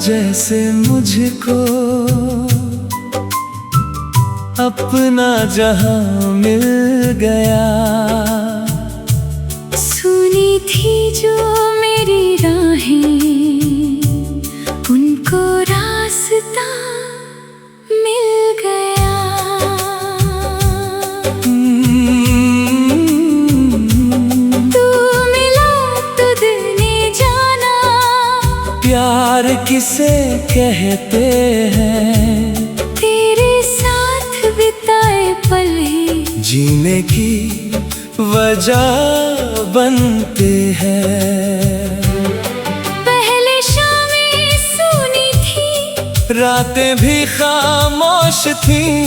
जैसे मुझको अपना जहां मिल गया। सुनी थी जो मेरी राहें, उनको रास्ता मिल गया। तू मिला तो दिल ने जाना, प्यार किसे कहते हैं, तेरे साथ बिताए पल ही जीने की वजह बनते हैं। पहले शामें सुनी थी, रातें भी खामोश थीं,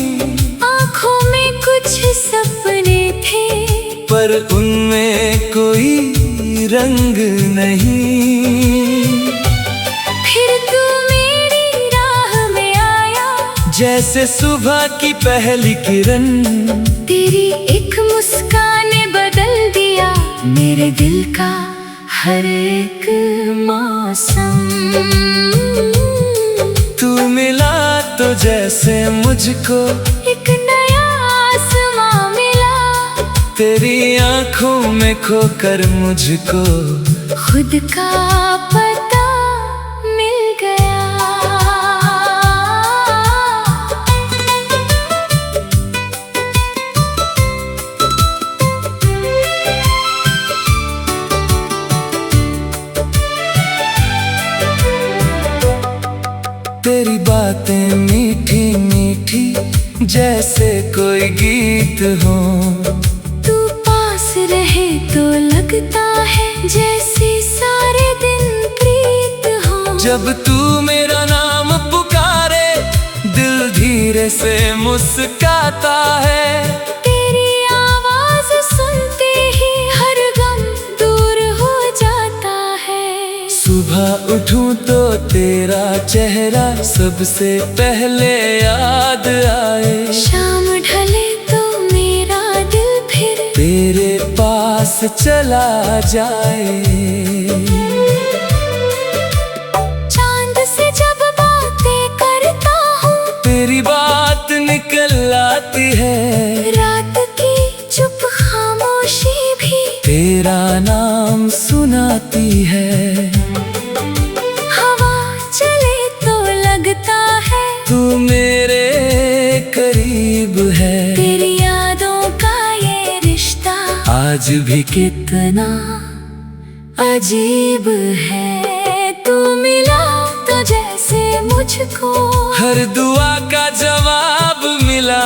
आँखों में कुछ सपने थे, पर उनमें कोई रंग नहीं। फिर तू मेरी राह में आया, जैसे सुबह की पहली किरण, तेरी एक मुस्कान ने बदल दिया मेरे दिल का हर एक मौसम। तू मिला तो जैसे मुझको एक नया आसमां मिला, तेरी आंखों में खोकर मुझको खुद का पता मिल गया। तेरी बातें मीठी मीठी जैसे कोई गीत हो, तू पास रहे तो लगता है जैसे सारे दिन प्रीत हो। जब तू मेरा नाम पुकारे, दिल धीरे से मुस्काता है। तेरी आवाज सुनते ही हर गम दूर हो जाता है। सुबह उठूं तो तेरा चेहरा सबसे पहले याद आए। शाम ढले तो मेरा दिल फिर तेरे पास चला जाए। चांद से जब बातें करता हूँ, तेरी बात निकल आती है। रात की चुप खामोशी भी तेरा नाम सुनाती है। हवा चले तो लगता है तू मेरे करीब है। तेरी यादों का ये रिश्ता आज भी कितना अजीब है। तू मिला तो जैसे मुझको हर दुआ का जवाब मिला।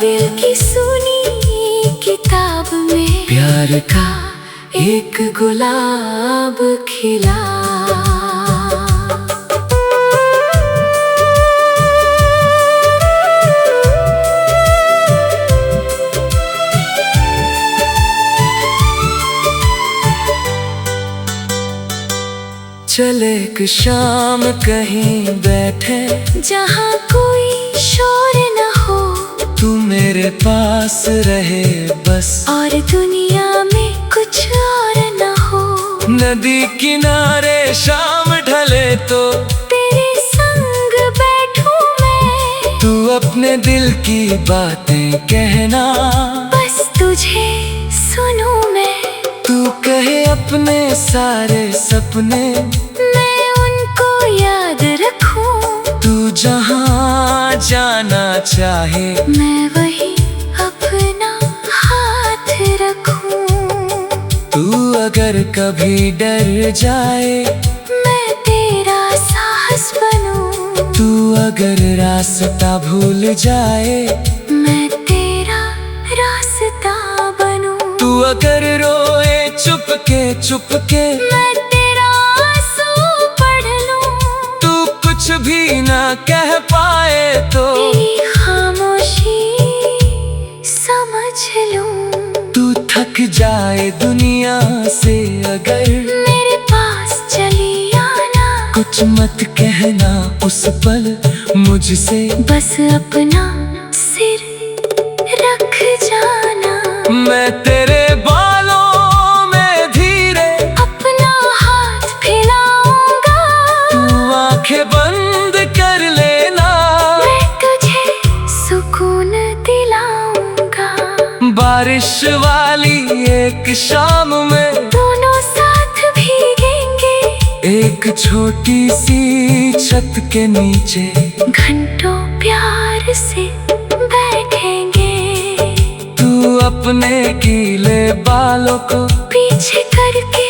दिल की सुनी किताब में प्यार का एक गुलाब खिला। चल एक शाम कहीं बैठे, जहाँ कोई शोर न हो, तू मेरे पास रहे बस, और दुनिया में कुछ और न हो। नदी किनारे शाम ढले तो तेरे संग बैठूं मैं, तू अपने दिल की बातें कहना। बस तुझे सुनूं मैं, तू कहे अपने सारे सपने, मैं उनको याद रखूं। तू जहाँ जाना चाहे, मैं वही अपना हाथ रखूं। तू अगर कभी डर जाए, मैं तेरा साहस बनूं। तू अगर रास्ता भूल जाए, मैं तेरा रास्ता बनूं। तू अगर रोए चुपके मैं तेरा आंसू पढ़ लूं। तू कुछ भी ना कह पाए तो तेरी खामोशी समझ लूं। तू थक जाए दुनिया से अगर, मेरे पास चली आना। कुछ मत कहना उस पल मुझसे, बस अपना सिर रख जाना। मैं तेरे बालों में धीरे अपना हाथ फैलाऊंगा। तू आंखें बंद बारिश वाली एक शाम में दोनों साथ भीगेंगे, एक छोटी सी छत के नीचे घंटों प्यार से बैठेंगे। तू अपने गीले बालों को पीछे करके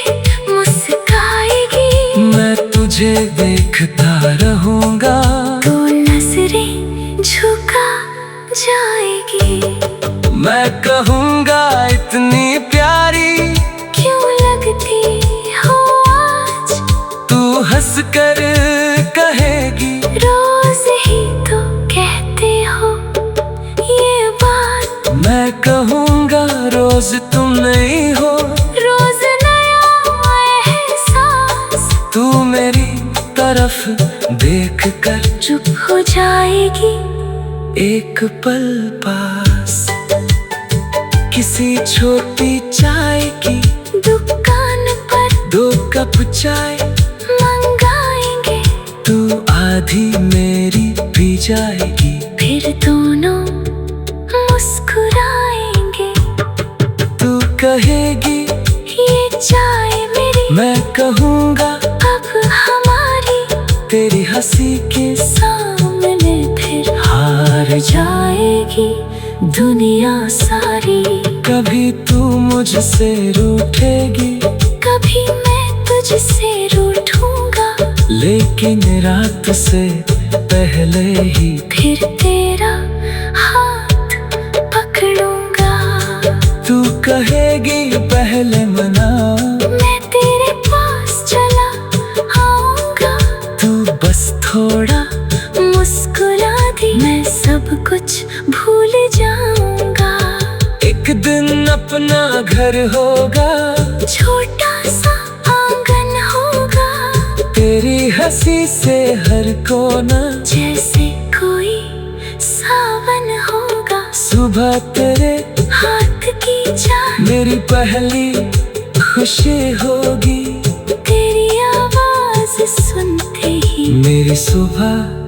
मुस्काएगी, मैं तुझे देखता रहूंगा। तो नजरें झुका जाएगी। मैं कहूँगा इतनी प्यारी क्यों लगती हो आज, तू हंस कर कहेगी रोज ही तो कहते हो ये बात। मैं कहूँगा रोज तुम नहीं हो, रोज नया एहसास, तू मेरी तरफ देख कर चुप हो जाएगी। एक पल पास किसी छोटी चाय की दुकान पर 2 कप चाय मंगाएंगे, तू आधी मेरी पी जाएगी। फिर दोनों मुस्कुराएंगे। तू कहेगी ये चाय मेरी, मैं कहूँगा अब हमारी, तेरी हंसी के सामने फिर हार जाएगी दुनिया सारी। कभी तू मुझसे रूठेगी, कभी मैं तुझसे रूठूंगा, लेकिन रात से पहले ही फिर तेरा हाथ पकड़ूंगा। तू कहेगी पहले मनाओ, मैं तेरे पास चला आऊंगा, तू बस थोड़ा मुस्कुरा दी, मैं सब कुछ भूल जाऊंगा। एक दिन अपना घर होगा, छोटा सा आंगन होगा, तेरी हंसी से हर कोना जैसे कोई सावन होगा। सुबह तेरे हाथ की चाय मेरी पहली खुशी होगी, तेरी आवाज सुनते ही मेरी सुबह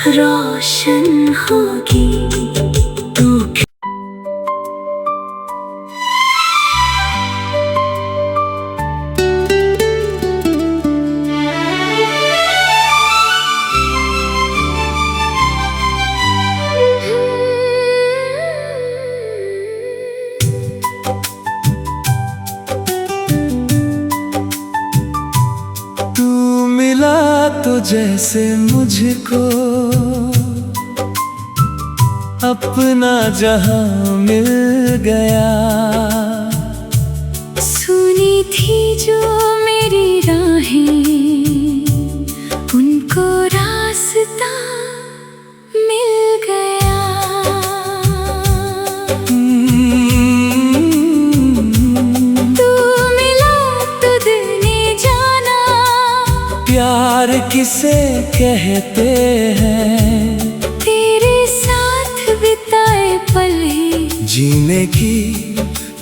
रोशन होगी। तू मिला तो जैसे मुझको अपना जहां मिल गया। सुनी थी जो मेरी राहें, उनको रास्ता मिल गया। तू मिला तो दिल ने जाना, प्यार किसे कहते हैं, तेरे साथ बिताए पल ही जीने की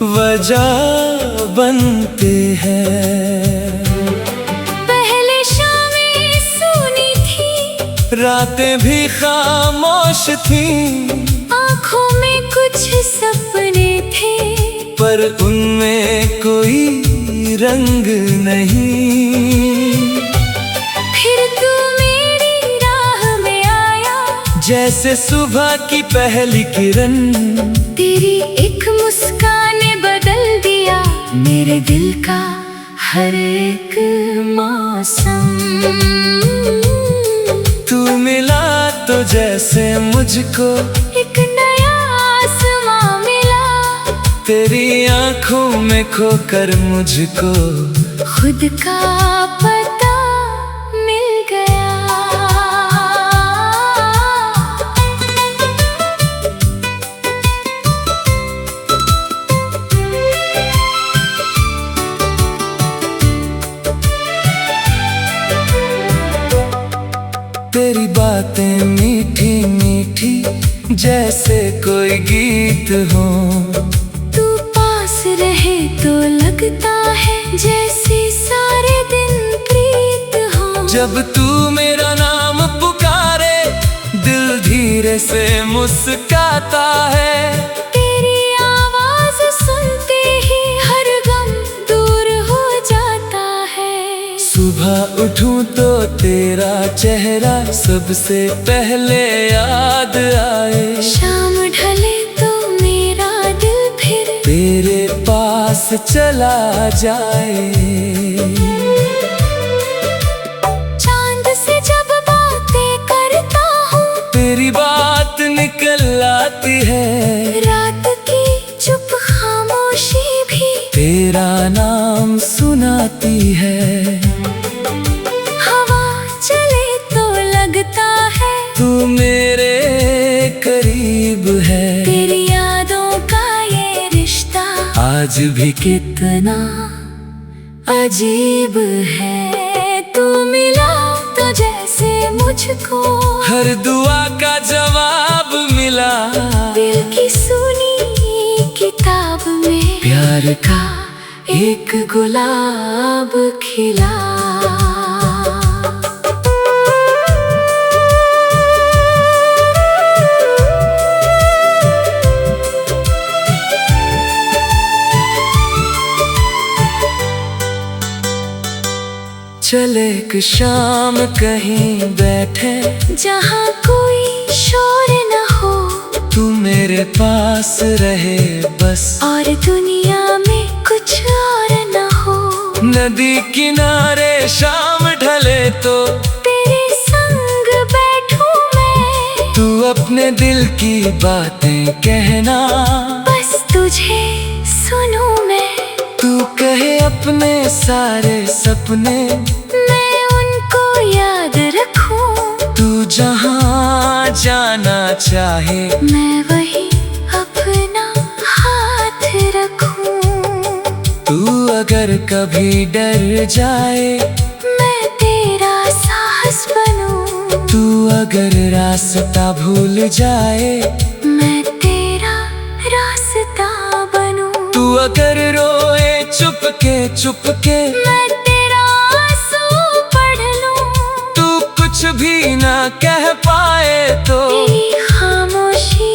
वजह बनते हैं। पहले शामें सुनी थी, रातें भी खामोश थीं, आँखों में कुछ सपने थे, पर उनमें कोई रंग नहीं। फिर तू मेरी राह में आया, जैसे सुबह की पहली किरण, तेरी एक मुस्कान ने बदल दिया मेरे दिल का हर एक मौसम। तू मिला तो जैसे मुझको एक नया आसमां मिला, तेरी आंखों में खोकर मुझको खुद का पता मिल गया। तेरी बातें मीठी मीठी जैसे कोई गीत हो, तू पास रहे तो लगता है जैसे सारे दिन प्रीत हो। जब तू मेरा नाम पुकारे दिल धीरे से मुस्काता है, तेरी आवाज तेरा चेहरा सबसे पहले याद आए। शाम ढले तो मेरा दिल फिर तेरे पास चला जाए। चांद से जब बातें करता हूँ तेरी बात निकल आती है। रात की चुप खामोशी भी तेरा नाम सुनाती है। हवा चले तो लगता है तू मेरे करीब है। तेरी यादों का ये रिश्ता आज भी कितना अजीब है। तू मिला तो जैसे मुझको हर दुआ का जवाब मिला। दिल की सुनी किताब में प्यार का एक गुलाब खिला। चले एक शाम कहीं बैठे जहाँ कोई शोर न हो तू मेरे पास रहे बस। और दुनिया में कुछ और न हो। नदी किनारे शाम ढले तो तेरे संग बैठूं मैं। तू अपने दिल की बातें कहना। बस तुझे सुनूं मैं। तू कहे अपने सारे सपने मैं उनको याद रखूं। तू जहाँ जाना चाहे मैं वही अपना हाथ रखूं। तू अगर कभी डर जाए मैं तेरा साहस बनूं। तू अगर रास्ता भूल जाए मैं तेरा रास्ता बनूं। तू अगर रोए चुपके मैं तेरा आंसू पढ़ लूं। तू कुछ भी ना कह पाए तो तेरी खामोशी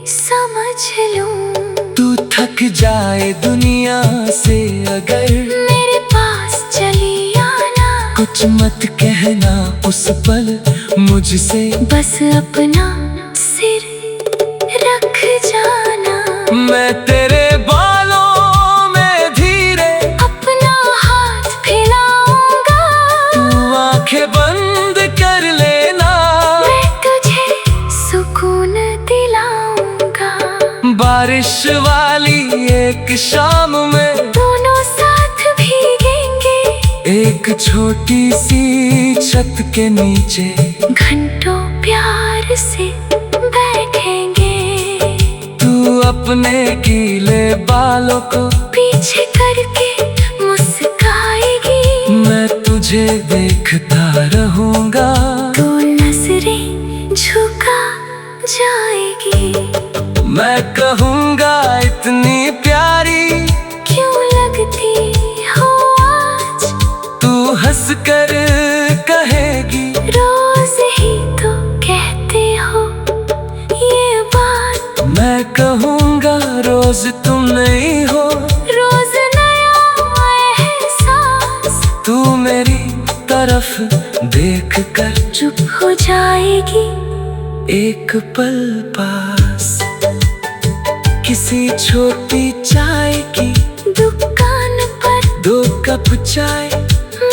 समझ लूं। तू थक जाए दुनिया से अगर मेरे पास चली आना। कुछ मत कहना उस पल मुझसे बस अपना सिर रख जाना। मैं तेरे बालों में धीरे अपना हाथ फैलाऊंगा। तू आंखें बंद कर लेना। मैं तुझे सुकून दिलाऊंगा। बारिश वाली एक शाम में दोनों साथ भीगेंगे। एक छोटी सी छत के नीचे घंटों प्यार से बैठेंगे। तू अपने गीले बालों को पीछे करके मुस्काएगी। मैं तुझे देखता रहूंगा। तो नजरें झुका जाएगी। मैं कहूँगा इतनी प्यारी क्यों लगती हो आज। तू हंस कर कहेगी रोज ही तो कहते हो ये बात। मैं कहूँगा रोज तुम नहीं हो। रोज नया एहसास तू मेरी तरफ देख कर चुप हो जाएगी। एक पल पास किसी छोटी चाय की दुकान पर 2 कप चाय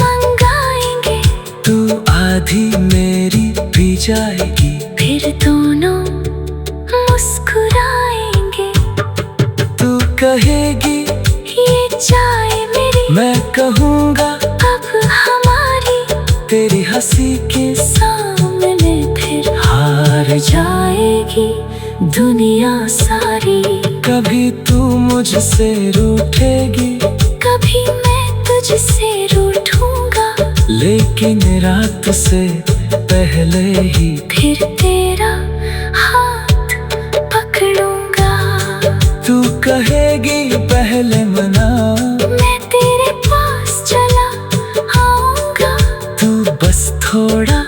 मंगाएंगे। तू आधी मेरी पी जाएगी। फिर दोनों मुस्कुराएंगे। तू कहेगी ये चाय मेरी मैं कहूँगा अब हमारी। तेरी हंसी के सामने फिर हार जाएगी दुनिया सारी। कभी तू मुझसे रूठेगी कभी मैं तुझसे रूठूंगा। लेकिन रात से पहले ही फिर तेरा हाथ पकड़ूंगा। तू कहेगी पहले मना। मैं तेरे पास चला आऊंगा। तू बस थोड़ा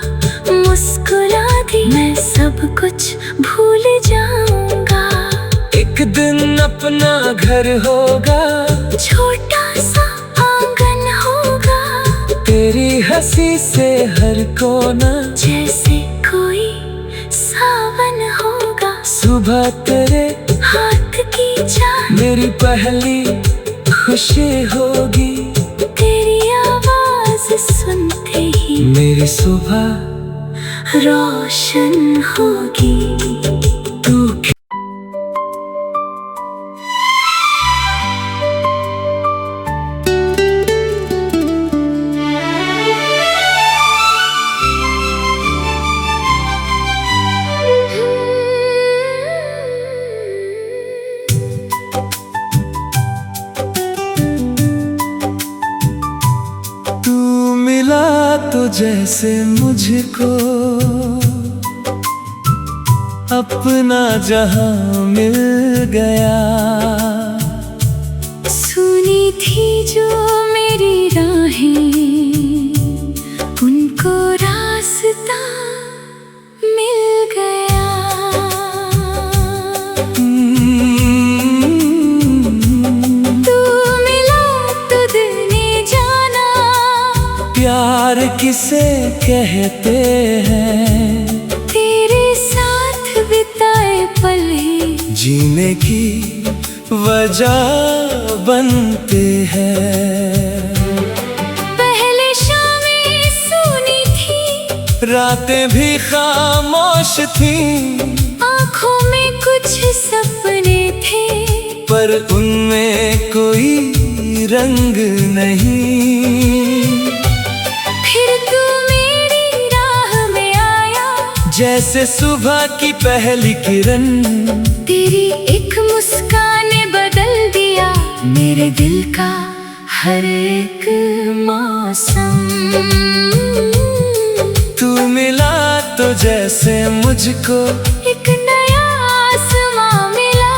मुस्कुरा दी। मैं सब कुछ भूल जाऊंगा। एक दिन अपना घर होगा। छोटा सा आंगन होगा। तेरी हंसी से हर कोना जैसे कोई सावन होगा। सुबह तेरे हाथ की चाह मेरी पहली खुशी होगी। तेरी आवाज सुनते ही मेरी सुबह रोशन होगी। तू मिला तो जैसे मुझको अपना जहां मिल गया। सुनी थी जो मेरी राहें उनको रास्ता मिल गया। तू मिला तो दिल ने जाना प्यार किसे कहते हैं। तेरे साथ बिताए पल ही जीने की वजह बनते हैं। पहले शामें सुनी थी रातें भी खामोश थीं, आँखों में कुछ सपने थे पर उनमें कोई रंग नहीं। फिर तू मेरी राह में आया जैसे सुबह की पहली किरण। तेरी एक मुस्कान ने बदल दिया मेरे दिल का हर एक मौसम। तू मिला तो जैसे मुझको एक नया आसमां मिला।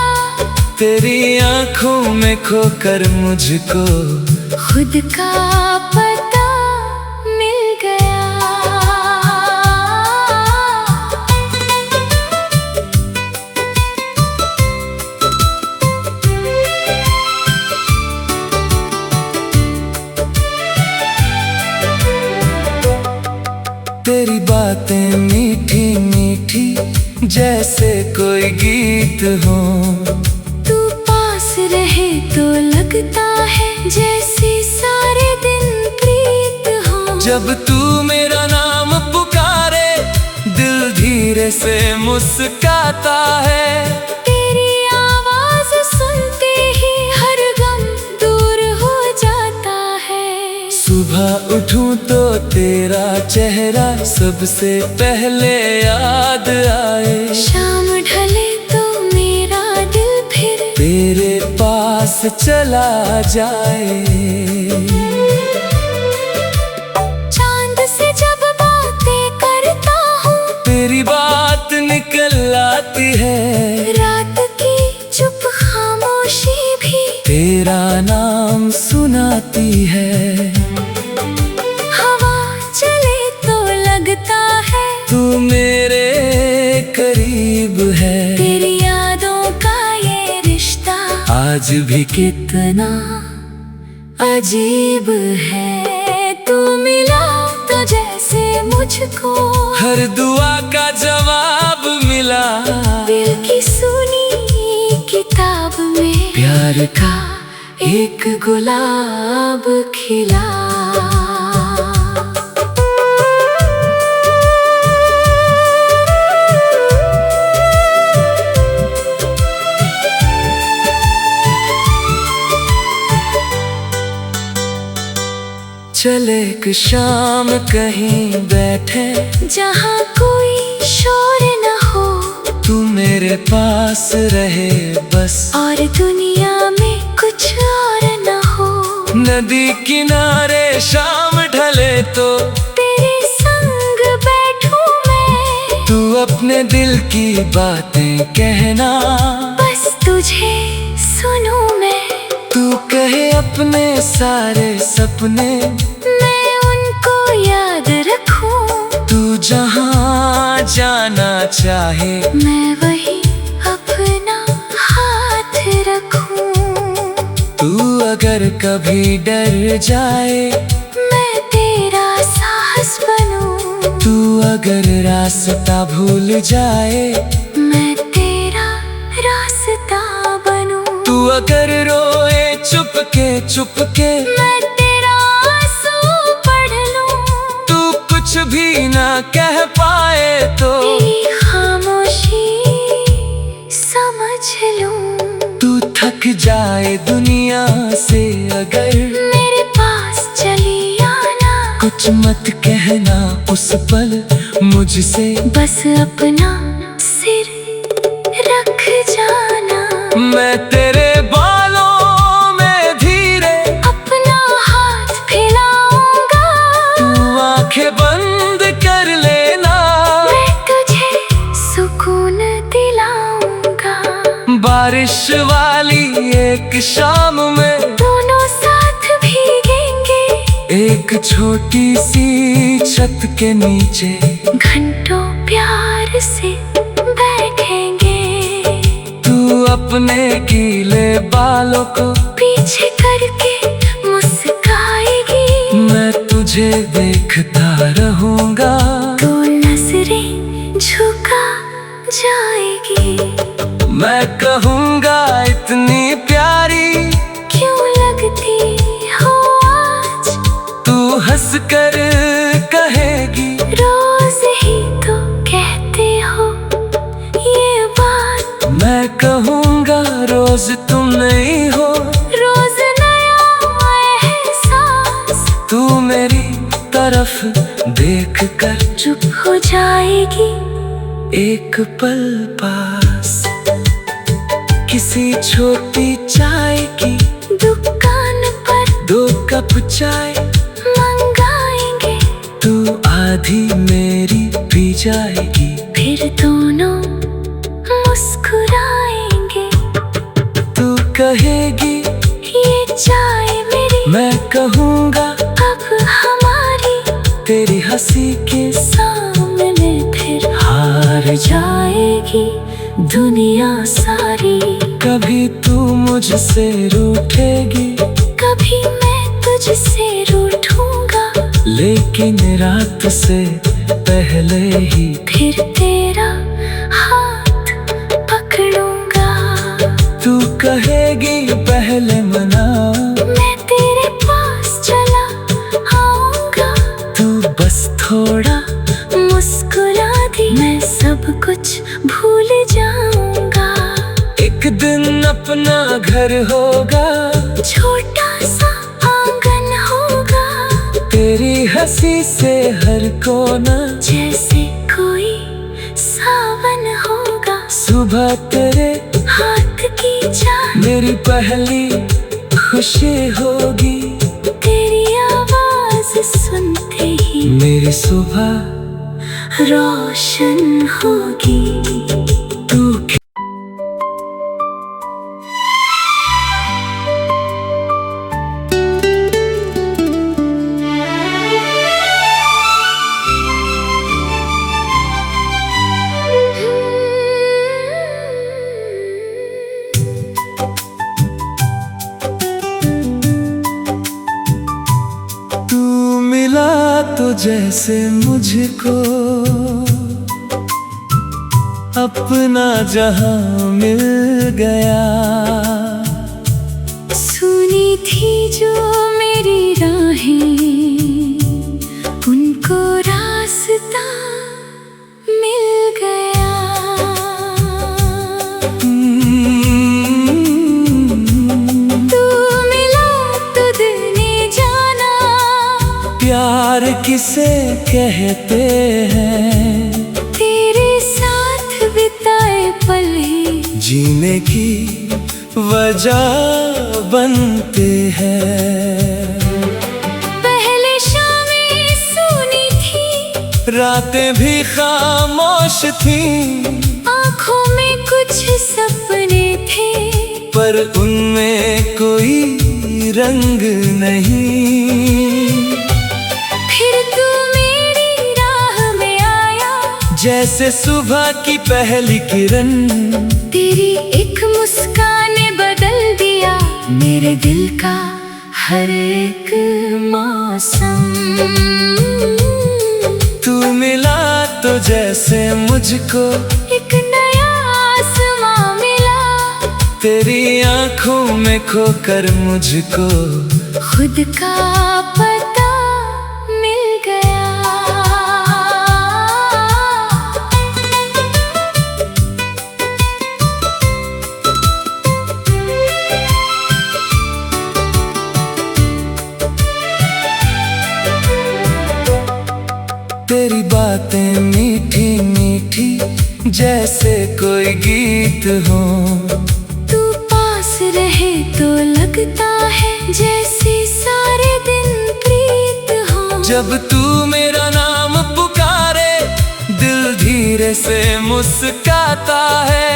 तेरी आंखों में खोकर मुझको खुद का पता मिल गया। तेरी बातें मीठी मीठी जैसे कोई गीत हो। तू पास रहे तो लगता है जैसे सारे दिन प्रीत हो। जब तू मेरा नाम पुकारे दिल धीरे से मुस्काता है। तेरी आवाज सुनते ही हर गम दूर हो जाता है। सुबह उठूं तो तेरा चेहरा सबसे पहले याद आए। शाम ढले तो मेरा दिल फिर तेरे पास चला जाए। चांद से जब बातें करता हूँ तेरी बात निकल आती है। रात की चुप खामोशी भी तेरा नाम सुनाती है। हवा चले तो लगता है तू मेरे करीब है। तेरी यादों का ये रिश्ता आज भी कितना अजीब है। तू मिला तो जैसे मुझको हर दुआ का जवाब मिला। दिल की सुनी किताब में प्यार का एक गुलाब खिला। चले एक शाम कहीं बैठे जहाँ कोई शोर न हो। तू मेरे पास रहे बस और दुनिया में कुछ और न हो। नदी किनारे शाम ढले तो तेरे संग बैठूं मैं। तू अपने दिल की बातें कहना। बस तुझे सुनूं मैं। तू कहे अपने सारे सपने मैं उनको याद रखूं। तू जहाँ जाना चाहे मैं वही अपना हाथ रखूं। तू अगर कभी डर जाए मैं तेरा साथ अगर रास्ता भूल जाए, मैं तेरा रास्ता बनूं। तू अगर रोए चुपके चुपके, मैं तेरा आंसू पढ़ लूं। तू कुछ भी ना कह पाए तो तेरी खामोशी समझ लूं। तू थक जाए दुनिया से अगर, मेरे पास चली आना। कुछ मत कहना उस पल मुझसे, बस अपना सिर रख जाना। मैं तेरे बालों में धीरे अपना हाथ फैलाऊंगा। तू आंखें बंद कर लेना, मैं तुझे सुकून दिलाऊंगा। बारिश वाली एक शाम में दोनों साथ भीगेंगे। एक छोटी सी छत के नीचे घंटों प्यार से बैठेंगे। तू अपने गीले बालों को पीछे करके मुस्काएगी। मैं तुझे देखता रहूंगा। तो नजरें झुका जाएगी। मैं कहूँगा इतनी प्यारी क्यों लगती हो आज। तू हंस कर कहेगी, रोज ही तो कहते हो ये बात। मैं कहूँगा रोज तुम नहीं हो, रोज नया एहसास। तू मेरी तरफ देख कर चुप हो जाएगी। एक पल पास किसी छोटी चाय की दुकान पर 2 कप चाय मंगाएंगे। तू आधी मेरी पी जाएगी, फिर दोनों मुस्कुराएंगे। तू कहेगी ये चाय मेरी, मैं कहूँगा अब हमारी। तेरी हंसी के सामने फिर हार जाएगी दुनिया सारी। कभी तू मुझसे रूठेगी, कभी मैं तुझसे रूठूंगा। लेकिन रात से पहले ही फिर तेरा हाथ पकड़ूंगा। तू कहेगी पहले मना, मैं तेरे पास चला आऊंगा। तू बस थोड़ा मुस्कुरा दी, मैं सब कुछ भूल जाऊंगा। एक दिन अपना घर होगा, छोटा सा आंगन होगा। तेरी हंसी से हर कोना जैसे कोई सावन होगा। सुबह तेरे हाथ की चाय मेरी पहली खुशी होगी। तेरी आवाज सुनते ही मेरी सुबह रोशन होगी। तू मिला तो जैसे मुझको अपना जहां मिल गया। सुनी थी जो मेरी राहें, उनको रास्ता मिल गया। तू मिला तो दिल ने जाना। प्यार किसे कहते हैं, तेरे साथ बिताए पल ही जीने की वजह बनते हैं। पहले शामें सुनी थी, रातें भी खामोश थीं, आँखों में कुछ सपने थे। पर उनमें कोई रंग नहीं। फिर तू मेरी राह में आया, जैसे सुबह की पहली किरण। तेरी एक मुस्कान ने बदल दिया मेरे दिल का हर एक मौसम। तू मिला तो जैसे मुझको एक नया आसमां मिला। तेरी आंखों में खोकर मुझको खुद का पता मिल गया। तेरी बातें मीठी मीठी जैसे कोई गीत हो। तू पास रहे तो लगता है जैसे सारे दिन प्रीत हो। जब तू मेरा नाम पुकारे दिल धीरे से मुस्काता है।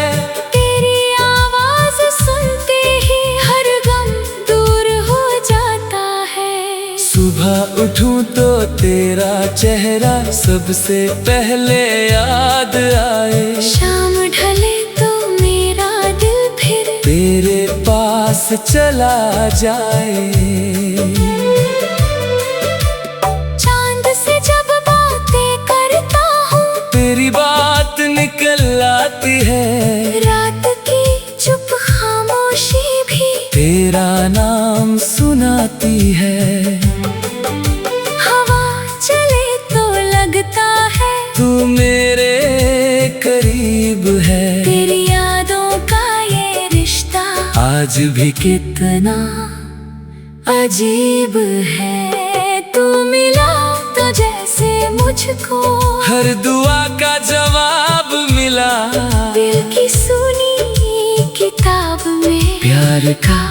तेरी आवाज सुनते ही हर गम दूर हो जाता है। सुबह उठूं तो तेरा चेहरा सबसे पहले याद आए। शाम ढले तो मेरा दिल फिर तेरे पास चला जाए। चांद से जब बातें करता हूँ तेरी बात निकल आती है। रात की चुप खामोशी भी तेरा नाम सुनाती है। हवा चले तो लगता है तू मेरे करीब है। तेरी यादों का ये रिश्ता आज भी कितना अजीब है। तू मिला तो जैसे मुझको हर दुआ का जवाब मिला। दिल की सुनी किताब में प्यार का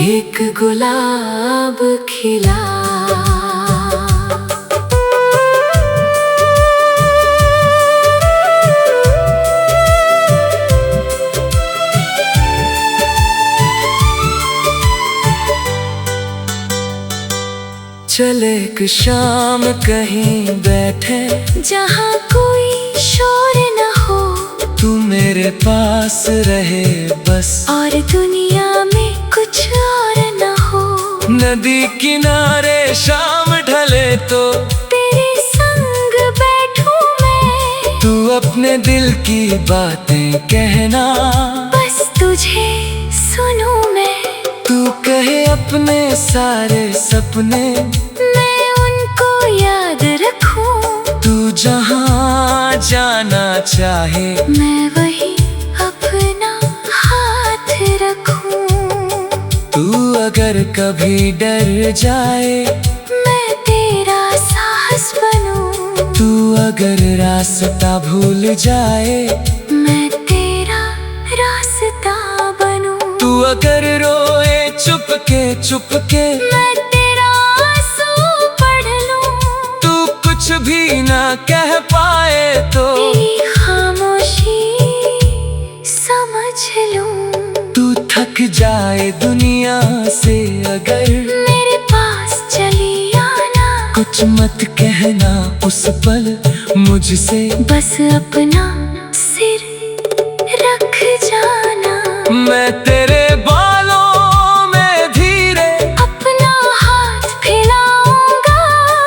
एक गुलाब खिला। चले एक शाम कहीं बैठे जहाँ कोई शोर न हो। तू मेरे पास रहे बस और दुनिया में कुछ और न हो। नदी किनारे शाम ढले तो तेरे संग बैठूं मैं। तू अपने दिल की बातें कहना। बस तुझे सुनूं मैं। तू कहे अपने सारे सपने मैं उनको याद रखूं। तू जहाँ जाना चाहे मैं वही अपना हाथ रखूं। तू अगर कभी डर जाए मैं तेरा साहस बनूं। तू अगर रास्ता भूल जाए मैं तेरा रास्ता बनूं। तू अगर रोए चुपके मैं तेरा आंसू पढ़ लूं। तू कुछ भी ना कह पाए तो तेरी खामोशी समझ लूं। तू थक जाए दुनिया से अगर मेरे पास चली आना। कुछ मत कहना उस पल मुझसे बस अपना सिर रख जाना। मैं तेरे बालों में धीरे अपना हाथ फैलाऊंगा।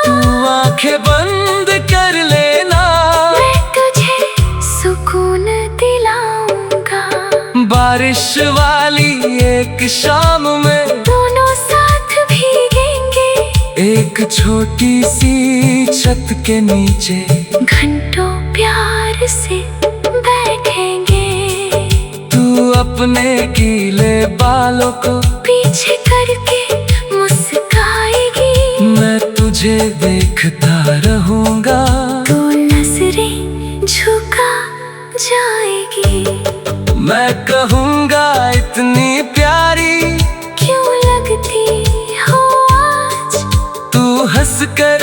तू आंखें बंद कर लेना। मैं तुझे सुकून दिलाऊंगा। बारिश वाली एक शाम में दोनों साथ भीगेंगे। एक छोटी सी छत के नीचे घंटों प्यार से बैठेंगे। तू अपने गीले बालों को पीछे करके मुस्काएगी। मैं तुझे देखता रहूंगा। तो नजरें झुका जाएगी। मैं कहूँगा इतनी प्यारी क्यों लगती हो आज। तू हंस कर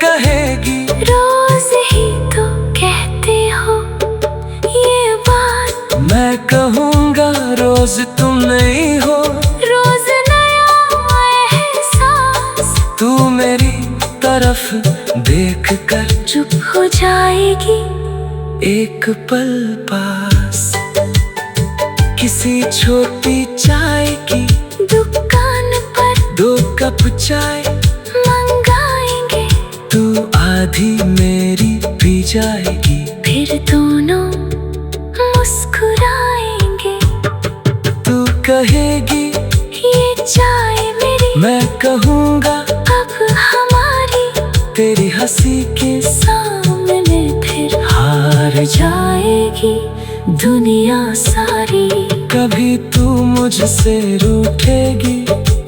कहेगी रोज ही तो कहते हो ये बात। मैं कहूँगा रोज तुम नहीं हो। रोज नया एहसास तू मेरी तरफ देख कर चुप हो जाएगी। एक पल पास किसी छोटी चाय की दुकान पर 2 कप चाय मंगाएंगे। तू आ आधी मेरी भी जाएगी, फिर दोनों मुस्कुराएंगे। तू कहेगी ये चाय मेरी, मैं कहूँगा अब हमारी। तेरी हंसी के सामने फिर हार जाएगी दुनिया सारी। कभी तू मुझसे रूठेगी,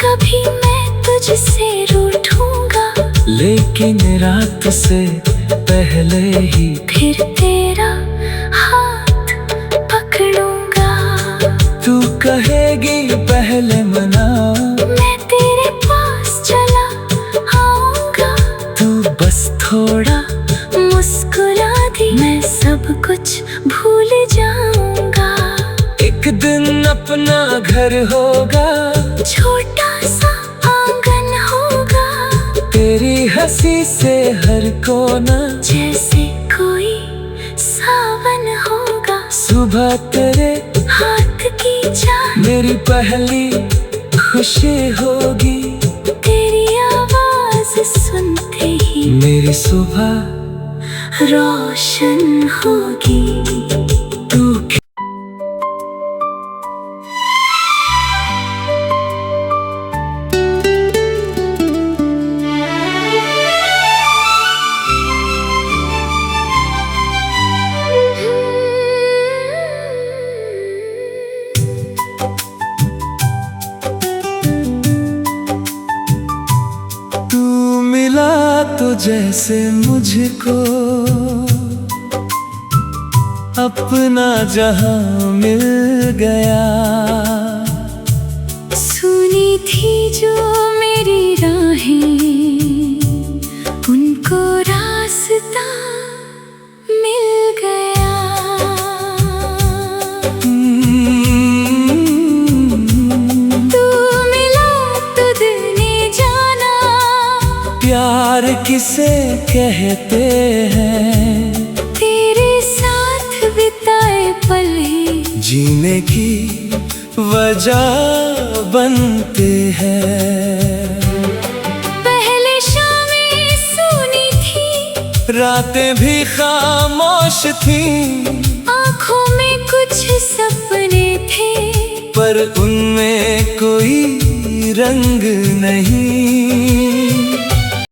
कभी मैं तुझसे रूठूंगा, लेकिन रात से पहले ही फिर तेरा हाथ पकड़ूंगा। तू कहेगी पहले मनाओ, मैं तेरे पास चला आऊंगा। तू बस थोड़ा मुस्कुरा दी, मैं सब कुछ भूल जाऊंगा। एक दिन अपना घर होगा, छोटा सा आंगन होगा, तेरी हंसी से हर कोना जैसे कोई सावन होगा। सुबह तेरे हाथ की चाय मेरी पहली खुशी होगी, तेरी आवाज सुनते ही मेरी सुबह रोशन होगी। तू मिला तो जैसे मुझको अपना जहां मिल गया। सुनी थी जो मेरी राहें, उनको रास्ता मिल गया। तू मिला तो दिल ने जाना, प्यार किसे कहते हैं, तेरे साथ बिताए पल ही जीने की वजह बनते हैं। पहले शामें सुनी थी, रातें भी खामोश थीं, आँखों में कुछ सपने थे, पर उनमें कोई रंग नहीं।